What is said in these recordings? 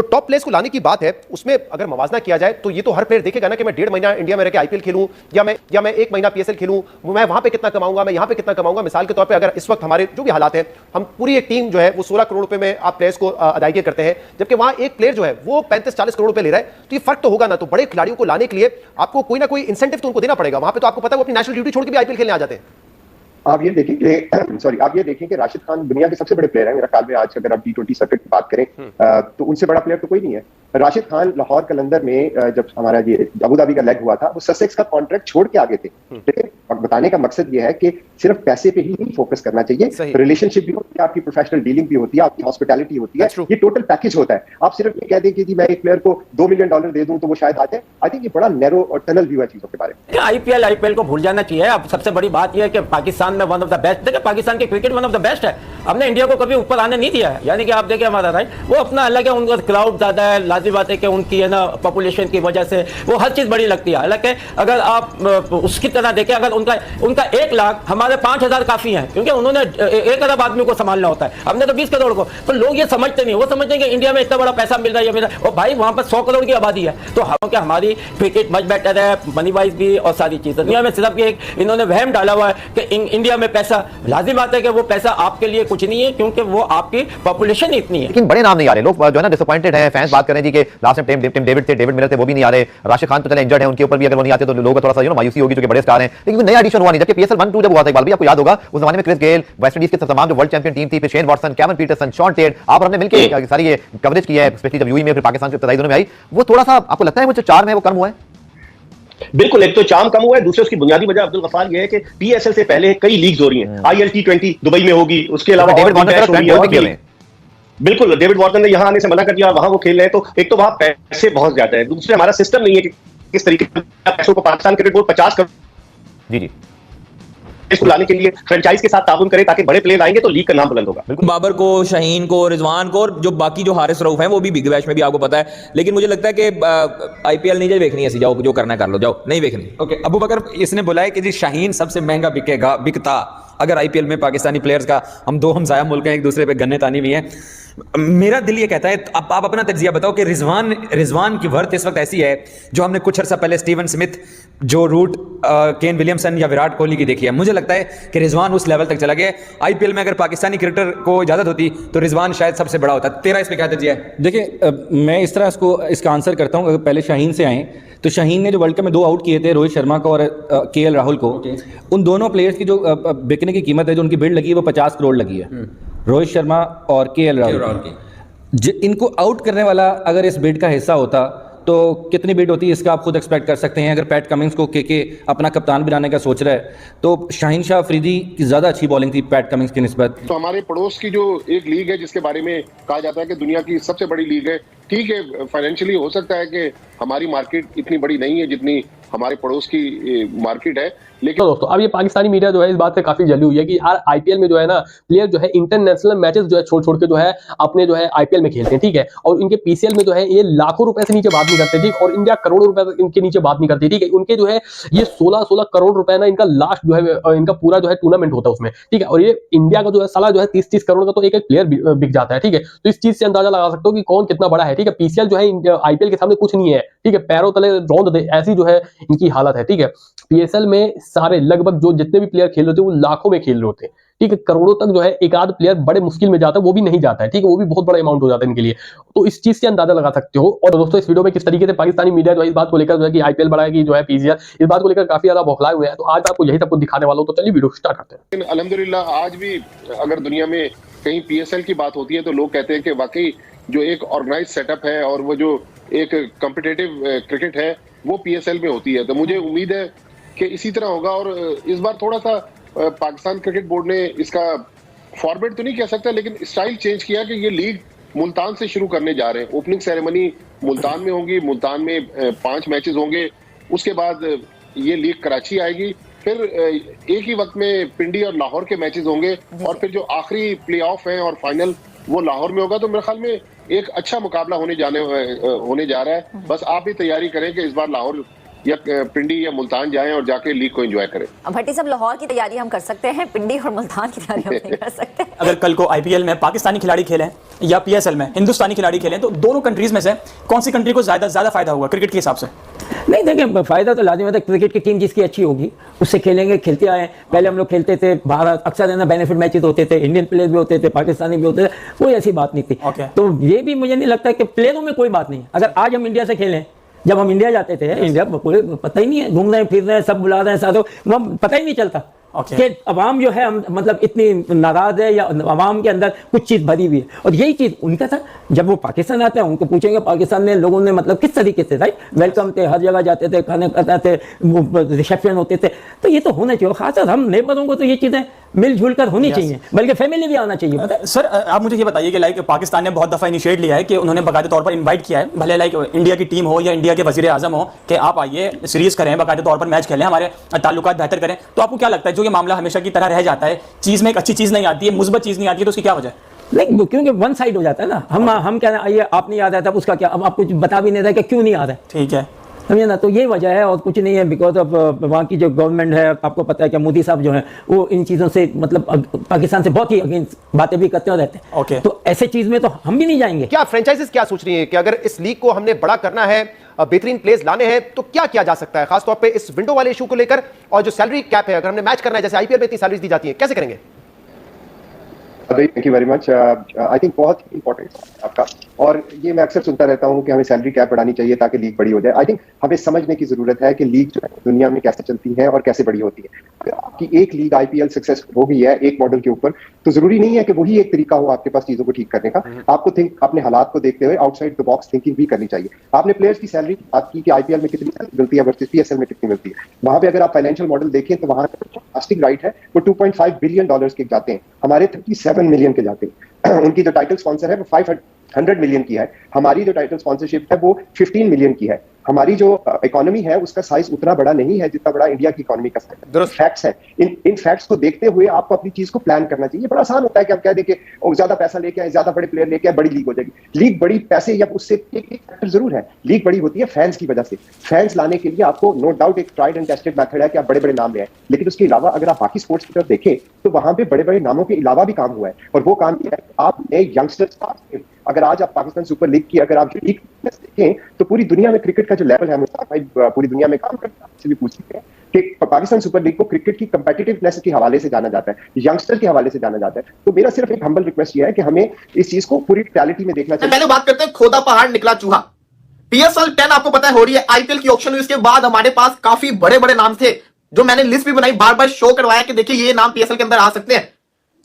जो top players को लाने की बात है उसमें अगर मवाजना किया जाए तो ये तो हर प्लेयर देखेगा ना कि मैं 1.5 महीना इंडिया में रह के आईपीएल खेलूं या मैं 1 महीना पीएसएल खेलूं, मैं वहां पे कितना कमाऊंगा, मैं यहां पे कितना कमाऊंगा। मिसाल के तौर पे अगर इस वक्त हमारे जो भी हालात हैं, हम पूरी एक टीम जो है वो 16 करोड़ रुपए में आप प्लेयर्स को अदायगी करते हैं, जबकि वहां एक प्लेयर जो है वो 35-40 करोड़ रुपए ले रहा है, तो ये फर्क तो होगा ना। तो बड़े खिलाड़ियों को लाने के लिए आपको कोई ना कोई इंसेंटिव तो उनको देना पड़ेगा। वहां पे तो आपको पता है वो अपनी नेशनल ड्यूटी छोड़ के भी आईपीएल खेलने आ जाते हैं। आप ये देखें कि राशिद खान दुनिया के सबसे बड़े प्लेयर हैं मेरे ख्याल में। आज अगर आप T20 सर्किट की बात करें तो उनसे बड़ा प्लेयर तो कोई नहीं है। राशिद खान लाहौर कलंदर में जब हमारा ये अबू धाबी का लेग हुआ था, वो ससेक्स का कॉन्ट्रैक्ट छोड़ के आगे थे। लेकिन बताने का मकसद ये है कि सिर्फ पैसे पे ही नहीं फोकस करना चाहिए, रिलेशनशिप भी होती है, आपकी प्रोफेशनल डीलिंग भी होती है, आपकी हॉस्पिटैलिटी होती है, ये टोटल पैकेज होता है। आप सिर्फ ये कह दें कि मैं एक प्लेयर को $2 मिलियन दे दूं तो वो शायद आ जाए, आई थिंक ये बड़ा नैरो और टनल व्यू है चीजों के बारे में। आईपीएल को भूल जाना चाहिए। अब सबसे बड़ी बात यह है कि पाकिस्तान में वन ऑफ द बेस्ट, देखिए पाकिस्तान की cricket one of the best है, हमने इंडिया को कभी ऊपर आने नहीं दिया है। यानी कि आप देखिए हमारा राइट वो अपना अलग है, उनका क्राउड ज्यादा है, लाजिम बात है कि उनकी है ना पॉपुलेशन की वजह से वो हर चीज बड़ी लगती है। हालांकि अगर आप उसकी तरह देखें, अगर उनका 1 लाख, हमारे 5,000 काफी है, क्योंकि उन्होंने 1 अरब आदमी को संभालना होता है, हमने तो 20 करोड़ को। तो लोग ये समझते नहीं, वो समझते हैं कि इंडिया में इतना बड़ा पैसा मिल रहा है मेरा, और भाई वहां पर 100 करोड़ की आबादी है। तो हमारी क्रिकेट मच बेटर है, मनी वाइज भी और सारी चीजें। दुनिया में सिर्फ एक इन्होंने वहम डाला हुआ है कि इंडिया में पैसा, लाजिम बात है कि वो पैसा आपके लिए कुछ नहीं है, क्योंकि वो आपकी पॉपुलेशन इतनी है। लेकिन बड़े नाम नहीं आ रहे, लोग जो है ना डिसअपॉइंटेड हैं। फैंस बात करें जी कि last time Tim David Miller थे, वो भी नहीं आ रहे। राशिद खान तो चले इंजर्ड है, उनके ऊपर भी अगर वो नहीं आते तो लोगों को थोड़ा सा मायूसी होगी, जो कि बड़े स्टार हैं। लेकिन नया एडिशन हुआ नहीं, जबकि PSL 1-2 जब हुआ था एक बार भी आपको याद होगा, उस जमाने में क्रिस गेल, वेस्ट इंडीज के तमाम जो वर्ल्ड चैंपियन टीम थी, फिर Shane Watson, Kevin Pietersen, Shaun Tait, आप और हमने मिलकर सारी ये कवरेज की है, स्पेशली जब यूएई में फिर पाकिस्तान के इब्तदाई दिनों में आई। वो थोड़ा सा आपको लगता है वो जो चार्म है वो कम हुआ है? बिल्कुल, एक तो चार्म कम हुआ है, दूसरे उसकी बुनियादी वजह अब्दुल गफ्फार ये है कि PSL से पहले कई लीग्स हो रही हैं। IL T20 दुबई में होगी, उसके अलावा डेविड वार्नर बिल्कुल डेविड वार्नर ने यहां आने से मना कर दिया, वहां वो खेल रहे हैं। तो एक तो वहां पैसे बहुत ज्यादा है, दूसरे हमारा सिस्टम नहीं है कि किस तरीके से पैसों को पाकिस्तान क्रिकेट बोर्ड 50 करोड़ जी इसको लाने के लिए फ्रेंचाइज के साथ ताउन करे, ताकि बड़े प्लेयर आएंगे तो लीग का नाम बुलंद होगा। बाबर को, शाहीन को, रिजवान को, और जो बाकी जो हारिस रऊफ हैं वो भी बिग बैश में भी आपको पता है। लेकिन मुझे लगता है कि आईपीएल नहीं देखनी है, जाओ जो करना कर लो, जाओ नहीं देखनी। ओके, अबू बकर इसने बोला है कि जी शाहीन सबसे महंगा बिकता अगर आईपीएल में पाकिस्तानी प्लेयर्स का। हम दो हमसाया मुल्क हैं, एक दूसरे पे गन्ने तानी भी हैं। मेरा दिल ये कहता है, आप अपना तज्जिया बताओ कि रिजवान की वर्थ इस वक्त ऐसी है जो हमने कुछ अर्सा पहले स्टीवन स्मिथ, जो रूट, केन विलियमसन या विराट कोहली की देखी है। मुझे लगता है कि रिजवान उस लेवल तक चला गया। आईपीएल में अगर पाकिस्तानी क्रिकेटर को इजाजत होती तो रिजवान शायद सबसे बड़ा होता। तेरा इस पे क्या तज्जिया है? देखिए, मैं इस तरह इसका आंसर करता हूँ। अगर पहले शाहीन से आए तो शाहीन ने जो वर्ल्ड कप में 2 आउट किए थे, रोहित शर्मा को और KL राहुल को, उन दोनों प्लेयर्स की जो बिकने की कीमत है, जो उनकी बिल्ड लगी है, वो 50 करोड़ लगी है। रोहित शर्मा और KL राहुल की। इनको आउट करने वाला अगर इस बिड का हिस्सा होता तो कितनी बिड होती है, इसका आप खुद एक्सपेक्ट कर सकते हैं। अगर पैट कमिंस को के अपना कप्तान बनाने का सोच रहा है तो शाहीन शाह अफरीदी की ज़्यादा अच्छी बॉलिंग थी पैट कमिंस की निस्बत। तो हमारे पड़ोस की जो एक लीग है जिसके बारे में कहा जाता है कि दुनिया की सबसे बड़ी लीग है, ठीक है, फाइनेंशियली हो सकता है कि हमारी मार्केट इतनी बड़ी नहीं है जितनी हमारे पड़ोस की मार्केट है। लेकिन दोस्तों अब ये पाकिस्तानी मीडिया जो है इस बात से काफी जली हुई है कि यार आईपीएल में जो है ना प्लेयर जो है इंटरनेशनल मैचेस जो है छोड़ के जो है अपने जो है आईपीएल में खेलते हैं, ठीक है, और इनके पीसीएल में जो है ये लाखों रुपए से नीचे बात नहीं करते, ठीक, और इंडिया करोड़ों रुपए इनके नीचे बात नहीं करती, ठीक है। उनके जो है ये 16 करोड़ रुपए ना इनका लास्ट जो है इनका पूरा जो है टूर्नामेंट होता है उसमें, ठीक है। और ये इंडिया का जो है साला जो है 30 करोड़ का तो एक प्लेयर बिक जाता है, ठीक है। तो इस चीज से अंदाजा लगा सकते हो कि कौन कितना बड़ा है, ठीक है। पीसीएल जो है आईपीएल के सामने कुछ नहीं है, ठीक है, पैरों तले रौंद दे ऐसी जो है इनकी हालत है, ठीक है। पीएसएल में सारे लगभग जो जितने भी प्लेयर खेल रहे होते हैं वो लाखों में खेल रहे होते हैं, ठीक है। करोड़ों तक जो है एक आध प्लेयर बड़े मुश्किल में जाता है, वो भी नहीं जाता है, ठीक है, वो भी बहुत बड़ा अमाउंट हो जाता है इनके लिए। तो इस चीज से अंदाजा लगा सकते हो। और दोस्तों इस वीडियो में किस तरीके से पाकिस्तानी मीडिया जो है इस बात को लेकर जो है कि आईपीएल बढ़ाएगी जो है पीसीएल, इस बात को लेकर काफी ज्यादा बौखलाए हुए हैं। तो आज आपको यही सब कुछ दिखाने वाला हूं, तो चलिए वीडियो स्टार्ट करते हैं। अल्हम्दुलिल्लाह आज भी अगर दुनिया में कहीं PSL की बात होती है तो लोग कहते हैं कि वाकई जो एक ऑर्गेनाइज सेटअप है और वो जो एक कॉम्पिटिटिव क्रिकेट है वो PSL में होती है। तो मुझे उम्मीद है कि इसी तरह होगा। और इस बार थोड़ा सा पाकिस्तान क्रिकेट बोर्ड ने इसका फॉर्मेट तो नहीं कह सकता लेकिन स्टाइल चेंज किया कि ये लीग मुल्तान से शुरू करने जा रहे हैं। ओपनिंग सेरेमनी मुल्तान में होगी, मुल्तान में 5 मैचेस होंगे, उसके बाद ये लीग कराची आएगी, फिर एक ही वक्त में पिंडी और लाहौर के मैचेस होंगे, और फिर जो आखिरी प्ले ऑफ है और फाइनल वो लाहौर में होगा। तो मेरे ख्याल में एक अच्छा मुकाबला होने जा रहा है। बस आप भी तैयारी करें कि इस बार लाहौर या पिंडी या मुल्तान जाएं और जाके लीग को एंजॉय करें। भट्टी साहब, लाहौर की तैयारी हम कर सकते हैं, पिंडी और मुल्तान की तैयारी हम नहीं कर सकते। अगर कल को आईपीएल में पाकिस्तानी खिलाड़ी खेलें या पीएसएल में हिंदुस्तानी खिलाड़ी खेलें, तो दोनों कंट्रीज में से कौन सी कंट्री को ज्यादा फायदा होगा क्रिकेट के हिसाब से? नहीं देखिए, फायदा तो लाजिम है। क्रिकेट की टीम जिसकी अच्छी होगी उससे खेलेंगे, खेलते आए। पहले हम लोग खेलते थे बाहर, अक्सर है ना बेनिफिट मैचेस होते थे, इंडियन प्लेयर भी होते थे, पाकिस्तानी भी होते थे, कोई ऐसी बात नहीं थी। तो ये भी मुझे नहीं लगता कि प्लेयरों में कोई बात नहीं। अगर आज हम इंडिया से खेलें, जब हम इंडिया जाते थे, इंडिया कोई पता ही नहीं है, घूम रहे हैं फिर रहे हैं, सब बुला रहे हैं साथों, वहाँ पता ही नहीं चलता कि अवाम जो है मतलब इतनी नाराज है या अवाम के अंदर कुछ चीज़ भरी हुई है। और यही चीज़ उनका था। जब वो पाकिस्तान आते हैं उनको पूछेंगे पाकिस्तान में लोगों ने मतलब किस तरीके से, राइट, वेलकम थे, हर जगह जाते थे, खाने खाते थे, रिसेप्शन होते थे। तो ये तो होना चाहिए। खासकर हम नेबरों को तो ये चीज़ें मिलजुल कर होनी चाहिए, बल्कि फैमिली भी आना चाहिए। पता है सर, आप मुझे ये बताइए कि लाइक पाकिस्तान ने बहुत दफ़ा इनिशिएट लिया है कि उन्होंने बाकायदे तौर पर इन्वाइट किया है, भले लाइक इंडिया की टीम हो या इंडिया के वजीर आजम हो, कि आप आइए, सीरीज करें, बाकायदे तौर पर मैच खेलें, हमारे ताल्लुकात बेहतर करें। तो आपको क्या लगता है, जो ये मामला हमेशा की तरह रह जाता है, चीज़ में एक अच्छी चीज़ नहीं आती है, मुस्बत चीज़ नहीं आती है, तो उसकी क्या वजह है? नहीं, क्योंकि वन साइड हो जाता है ना। हम क्या आइए, आप नहीं आ रहा था, उसका क्या, अब आप कुछ बता भी नहीं रहे कि क्यों नहीं आ रहा है। ठीक है, समझे ना। तो ये वजह है और कुछ नहीं है। बिकॉज ऑफ वहाँ की जो गवर्नमेंट है, आपको पता है कि मोदी साहब जो है वो इन चीज़ों से मतलब पाकिस्तान से बहुत ही अगेंस्ट बातें भी करते रहते हैं। तो ऐसे चीज़ में तो हम भी नहीं जाएंगे। क्या फ्रेंचाइजीज क्या सोच रही है कि अगर इस लीग को हमने बड़ा करना है, बेहतरीन प्लेयर्स लाने हैं, तो क्या किया जा सकता है, खासतौर पे इस विंडो वाले इशू को लेकर? और जो सैलरी कैप है, अगर हमने मैच करना है, जैसे आईपीएल में इतनी सैलरीज दी जाती है, कैसे करेंगे? Thank you very much. I think बहुत इंपॉर्टेंट आपका, और ये मैं अक्सर सुनता रहता हूँ कि हमें सैलरी कैप बढ़ानी चाहिए ताकि लीग बड़ी हो जाए। आई थिंक हमें समझने की जरूरत है कि लीग जो है दुनिया में कैसे चलती है और कैसे बड़ी होती है। आपकी एक लीग आईपीएल सक्सेसफुल हो गई है एक मॉडल के ऊपर, तो जरूरी नहीं है कि वही एक तरीका हो आपके पास चीजों को ठीक करने का। आपको अपने हालात को देखते हुए आउटसाइड द बॉक्स थिंकिंग भी करनी चाहिए। आपने प्लेयर्स की सैलरी बात की कि आईपीएल में कितनी मिलती है वर्सेस पीएसएल में कितनी मिलती है। वहां पे अगर आप फाइनेंशियल मॉडल देखें तो वहां कास्टिंग राइट है वो 2.5 बिलियन डॉलर्स के जाते हैं, हमारे 37 मिलियन के जाते हैं। उनकी जो टाइटल स्पॉन्सर है वो 500 मिलियन की है, हमारी जो टाइटल स्पॉन्सरशिप है वो 15 मिलियन की है। हमारी जो इकोनॉमी है उसका साइज उतना बड़ा नहीं है जितना बड़ा इंडिया की इकोनॉमी का साइज है। फैक्ट्स है, इन फैक्ट्स को देखते हुए आपको अपनी चीज को प्लान करना चाहिए। बड़ा आसान होता है कि आप कह दें कि ज्यादा पैसा लेके आए, ज्यादा बड़े प्लेयर लेके आए, बड़ी लीग हो जाएगी। लीग बड़ी पैसे या उससे एक फैक्टर जरूर है, लीग बड़ी होती है फैंस की वजह से। फैंस लाने के लिए आपको नो डाउट एक ट्राइड एंड टेस्टेड मेथड है कि आप बड़े बड़े नाम ले आए, लेकिन उसके अलावा अगर आप बाकी स्पोर्ट्स की तरफ देखें तो वहां पे बड़े बड़े नामों के अलावा भी काम हुआ है। और वो काम ये है आप नए यंगस्टर्स, अगर आज आप पाकिस्तान सुपर लीग की अगर आप लीग देखें तो पूरी दुनिया में क्रिकेट का जो लेवल है, मुश्ताक भाई पूरी दुनिया में काम करते हैं, आपसे भी पूछ सकते हैं कि पाकिस्तान सुपर लीग को क्रिकेट की कंपेटिटिवनेस के हवाले से जाना जाता है, यंगस्टर के हवाले से जाना जाता है। तो मेरा सिर्फ एक हम्बल रिक्वेस्ट ये है कि हमें इस चीज को पूरी रियलिटी में देखना चाहिए। पहले बात करते हैं खोदा पहाड़ निकला चूहा। पीएसएल 10 आपको पता है हो रही है, आईपीएल की ऑक्शन हुई, इसके बाद हमारे पास काफी बड़े बड़े नाम थे जो मैंने लिस्ट भी बनाई, बार बार शो करवाया कि देखिए ये नाम पीएसएल के अंदर आ सकते हैं।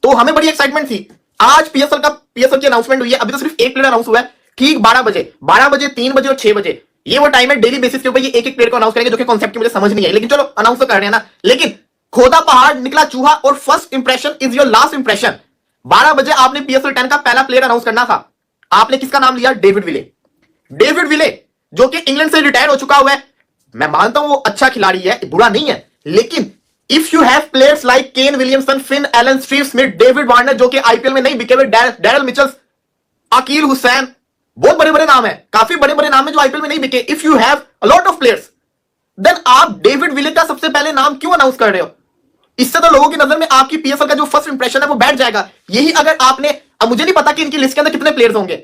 तो हमें बड़ी एक्साइटमेंट थी। आज पीएसएल की अनाउंसमेंट हुई है, अभी तो सिर्फ एक प्लेयर अनाउंस हुआ है, ठीक 12 बजे, 3 बजे और 6 बजे, ये वो टाइम है डेली बेसिस के ऊपर ये एक एक प्लेयर को अनाउंस करेंगे, जो कि कॉन्सेप्ट की मुझे समझ नहीं है, लेकिन चलो अनाउंस तो कर रहे हैं ना। लेकिन खोदा पहाड़ निकला चूहा और first impression is your last impression. 12 बजे आपने पीएसएल 10 का पहला प्लेयर अनाउंस करना था, आपने किसका नाम लिया? डेविड विले। डेविड विले जो कि इंग्लैंड से रिटायर हो चुका हुआ है, मैं मानता हूं वो अच्छा खिलाड़ी है, बुरा नहीं है, लेकिन if you have players like Kane Williamson, Finn Allen, Steve Smith, David Warner जो कि आईपीएल में नहीं बिके हुए, डैरल मिचेल्स, अकील हुसैन, बहुत बड़े बड़े नाम है, काफी बड़े बड़े नाम है जो आईपीएल में नहीं बिके। If you have a lot of players, then आप डेविड विले का सबसे पहले नाम क्यों अनाउंस कर रहे हो? इससे तो लोगों की नजर में आपकी पीएसएल का जो फर्स्ट इंप्रेशन है वो बैठ जाएगा। यही अगर आपने, अब मुझे नहीं पता कि इनकी लिस्ट के अंदर कितने प्लेयर्स होंगे,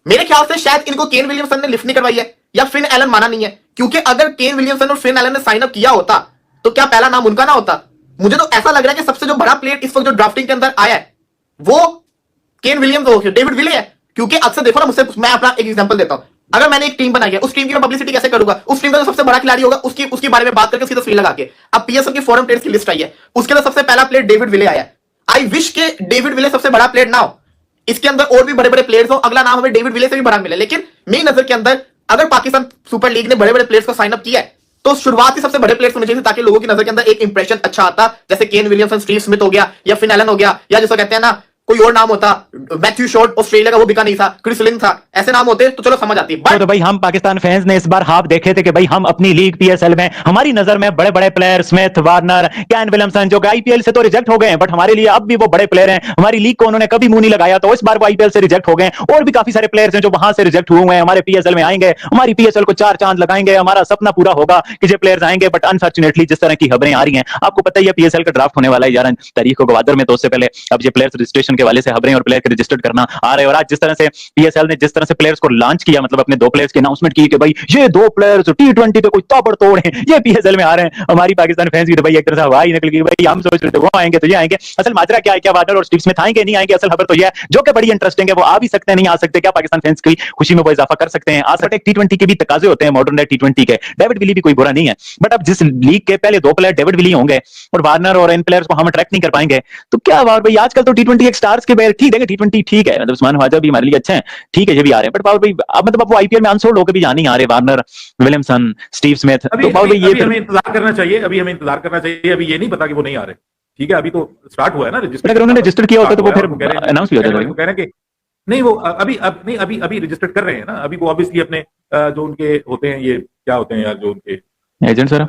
मेरे ख्याल से शायद इनको केन विलियमसन ने लिफ्ट नहीं करवाई है या फिन एलन माना नहीं है, क्योंकि अगर केन विलियमसन और फिन एलन ने साइन अप किया होता तो क्या पहला नाम उनका ना होता? मुझे तो ऐसा लग रहा है कि सबसे जो बड़ा प्लेयर इस वक्त जो ड्राफ्टिंग के अंदर आया है वो केन विलियम्स हो, डेविड विले है। क्योंकि अक्सर देखो ना, मुझसे मैं अपना एक एग्जांपल देता हूं, अगर मैंने एक टीम बनाई है, उस टीम की मैं पब्लिसिटी कैसे करूंगा? उस टीम का जो सबसे बड़ा खिलाड़ी होगा उसके बारे में बात करके उसकी तस्वीर लगा के। अब पीएसएल की फॉरेन प्लेयर्स की लिस्ट आई है, उसके अंदर सबसे पहला प्लेयर डेविड विले आया है। आई विश के डेविड विले सबसे बड़ा प्लेयर ना हो, इसके अंदर और भी बड़े बड़े प्लेयर्स हो, अगला नाम हमें डेविड विले से भी बड़ा मिले। लेकिन मेरी नजर के अंदर अगर पाकिस्तान सुपर लीग ने बड़े बड़े प्लेयर्स को साइन अप किया है तो शुरुआत ही सबसे बड़े प्लेयर्स होने चाहिए, ताकि लोगों की नजर के अंदर एक इंप्रेशन अच्छा आता, जैसे केन विलियमसन, स्टीव स्मिथ हो गया या फिन एलन हो गया, या जैसा कहते हैं ना कोई और नाम होता, मैथ्यू शॉर्ट ऑस्ट्रेलिया का वो बिका नहीं था, क्रिस लिंग था, ऐसे नाम होते तो चलो समझ आती है। तो भाई हम पाकिस्तान फैंस ने इस बार हाफ देखे थे कि भाई हम अपनी लीग पीएसएल में हमारी नजर में बड़े बड़े player Smith, Warner, can Williamson जो आईपीएल से तो रिजेक्ट हो गए हैं, बट हमारे लिए अब भी वो बड़े प्लेयर हैं। हमारी लीग को उन्होंने कभी मुंह नहीं लगाया, तो इस बार वो आईपीएल से रिजेक्ट हो गए। और भी काफी सारे प्लेयर्स हैं जो वहां से रिजेक्ट हुए हैं, हमारे पीएसएल में आएंगे, हमारी पीएसएल को 4 चांद लगाएंगे, हमारा सपना पूरा होगा कि ये प्लेयर्स आएंगे। बट अनफॉर्चुनेटली जिस तरह की खबरें आ रही हैं, आपको पता ही है पीएसएल का ड्राफ्ट होने वाला है 11 तारीख को ग्वादर में, तो उससे पहले अब ये प्लेयर्स रजिस्ट्रेशन के वाले से खबरें और प्लेयर के रजिस्टर्ड करना आ रहे हैं। और आज जिस तरह से पीएसएल ने जिस तरह से प्लेयर्स को लॉन्च किया, मतलब अपने 2 प्लेयर्स की अनाउंसमेंट की कि भाई ये 2 प्लेयर्स T20 पे कोई ताबड़तोड़ हैं, ये पीएसएल में आ रहे हैं, हमारी पाकिस्तान फैंस की तो भाई एक तरह से हवा ही निकल गई। भाई हम सोच रहे थे वो आएंगे तो ये आएंगे, असल माजरा क्या है, क्या वार्नर और स्टीव स्मिथ आएंगे नहीं आएंगे, असल खबर तो ये है जो कि बड़ी इंटरेस्टिंग है। वो आ भी सकते हैं, नहीं आ सकते, क्या पाकिस्तान फैंस की खुशी में वो इजाफा कर सकते हैं, आ सकते हैं। T20 के भी तकाजे होते हैं, मॉडर्न डे T20 के। डेविड विली भी कोई बुरा नहीं है, बट अब जिस लीग के पहले 2 प्लेयर डेविड विली होंगे और वार्नर और इन प्लेयर्स को हम अट्रैक्ट नहीं कर पाएंगे, तो क्या वार भाई आजकल तो T20 एक स्टार्स के प्लेयर ठीक है, T20 ठीक है, मतलब उस्मान ख्वाजा भी हमारे लिए अच्छे हैं, ठीक है, ये भी आ रहे हैं, बट पावर भाई अब मतलब अब वो आईपीएल में अनसोल्ड होकर भी जा नहीं आ रहे, वार्नर, विलियमसन, स्टीव स्मिथ। तो पावर भाई ये हमें इंतजार करना चाहिए, अभी हमें इंतजार करना चाहिए, अभी ये नहीं पता कि वो नहीं आ रहे, ठीक है, अभी तो स्टार्ट हुआ है ना रजिस्टर। अगर उन्होंने रजिस्टर किया होता तो वो फिर अनाउंस भी हो जाता। कह रहे हैं कि नहीं वो अभी रजिस्टर्ड कर रहे हैं ना, अभी वो ऑब्वियसली अपने जो उनके होते हैं, ये क्या होते हैं यार, जो उनके एजेंट सर,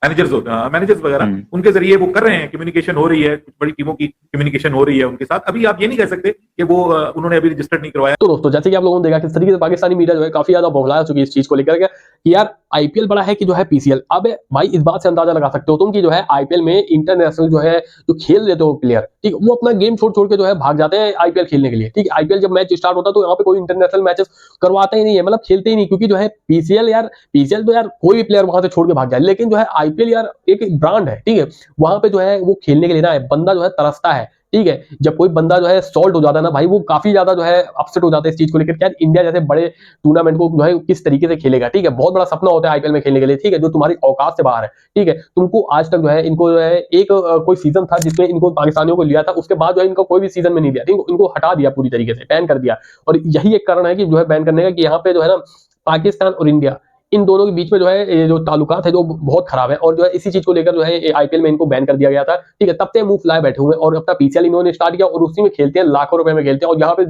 मैनेजर्स होते हैं, मैनेजर्स वगैरह, उनके जरिए वो कर रहे हैं, कम्युनिकेशन हो रही है, कुछ बड़ी टीमों की कम्युनिकेशन हो रही है उनके साथ। अभी आप ये नहीं कह सकते कि वो उन्होंने अभी रजिस्टर्ड नहीं करवाया। तो दोस्तों जैसे कि आप लोगों ने देखा किस तरीके से पाकिस्तानी मीडिया जो है काफी ज्यादा बौखला चुकी है इस चीज को लेकर के कि यार आईपीएल बड़ा है कि जो है पीसीएल। अब भाई इस बात से अंदाजा लगा सकते हो तुम कि जो है आईपीएल में इंटरनेशनल जो है जो खेल लेते हो प्लेयर, ठीक, वो अपना गेम छोड़ के जो है भाग जाते हैं आईपीएल खेलने के लिए। ठीक, आईपीएल जब मैच स्टार्ट होता है तो यहाँ पे कोई इंटरनेशनल मैचेस करवाता ही नहीं है, मतलब खेलते ही नहीं, क्योंकि जो है पीसीएल तो यार कोई भी प्लेयर वहां से छोड़ के भाग जाए, लेकिन जो है आईपीएल यार एक ब्रांड है, ठीक है, वहां पे जो है वो खेलने के लिए ना बंदा जो है तरसता है। ठीक है, जब कोई बंदा जो है सॉल्ट हो जाता है ना भाई, वो काफी ज्यादा जो है अपसेट हो जाता है इस चीज को लेकर, क्या इंडिया जैसे बड़े टूर्नामेंट को जो है किस तरीके से खेलेगा। ठीक है, बहुत बड़ा सपना होता है आईपीएल में खेलने के लिए, ठीक है, जो तुम्हारी औकात से बाहर है। ठीक है, तुमको आज तक जो है इनको जो है एक कोई सीजन था जिसमें इनको पाकिस्तानियों को लिया था, उसके बाद जो है इनको कोई भी सीजन में नहीं दिया, इनको हटा दिया पूरी तरीके से, बैन कर दिया। और यही एक कारण है कि जो है बैन करने का, कि यहाँ पे जो है ना पाकिस्तान और इंडिया इन दोनों के बीच में जो है ये जो ताल्लुकात है जो बहुत खराब है, और जो है इसी चीज को लेकर जो है आईपीएल में इनको बैन कर दिया गया था। ठीक है, तब से मुंह फुलाए बैठे हुए और अपना पीसीएल इन्होंने स्टार्ट किया और उसी में खेलते हैं, लाखों रुपए में खेलते हैं। और यहाँ पे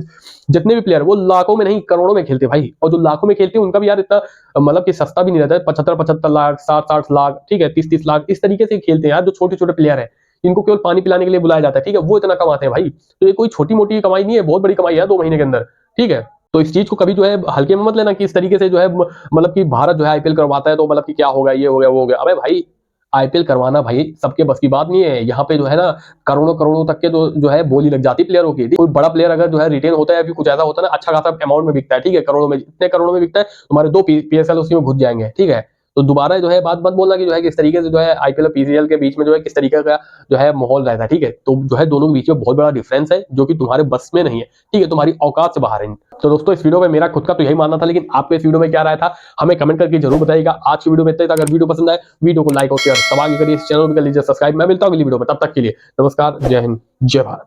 जितने भी प्लेयर वो लाखों में नहीं करोड़ों में खेलते भाई, और जो लाखों में खेलते हैं उनका भी यार इतना मतलब कि सस्ता भी नहीं रहता है, 75 लाख 60 लाख, ठीक है, 30 लाख, इस तरीके से खेलते हैं यार। जो छोटे छोटे प्लेयर है इनको केवल पानी पिलाने के लिए बुलाया जाता है, ठीक है, वो इतना कमाते हैं भाई। तो ये कोई छोटी मोटी कमाई नहीं है, बहुत बड़ी कमाई है 2 महीने के अंदर। ठीक है, तो इस चीज को कभी जो है हल्के में मत लेना कि इस तरीके से जो है मतलब कि भारत जो है आईपीएल करवाता है तो मतलब कि क्या होगा, ये हो गया वो हो गया। अबे भाई आईपीएल करवाना भाई सबके बस की बात नहीं है। यहाँ पे जो है ना करोड़ों तक के तो जो है बोली लग जाती प्लेयरों की। कोई बड़ा प्लेयर अगर जो है रिटेन होता है या फिर कुछ ऐसा होता है ना, अच्छा खासा अमाउंट में बिकता है, ठीक है, करोड़ों में, इतने करोड़ों में बिकता है, तुम्हारे 2 पीएसएल उसी में घुस जाएंगे। ठीक है, तो दोबारा जो है बात मत बोलना कि जो है किस तरीके से जो है आईपीएल और पीसीएल के बीच में जो है किस तरीके का जो है माहौल रहता है। ठीक है, तो जो है दोनों के बीच में बहुत बड़ा डिफरेंस है जो कि तुम्हारे बस में नहीं है, ठीक है, तुम्हारी औकात से बाहर है। तो दोस्तों इस वीडियो में मेरा खुद का तो यही मानना था, लेकिन आपके इस वीडियो में क्या राय था हमें कमेंट करके जरूर बताइएगा। आज की वीडियो में इतना ही था। अगर वीडियो पसंद आए वीडियो को लाइक और शेयर तब आगे करिए, इस चैनल को कर लीजिए सब्सक्राइब। मैं मिलता हूं अगली वीडियो में, तब तक के लिए नमस्कार, जय हिंद, जय भारत।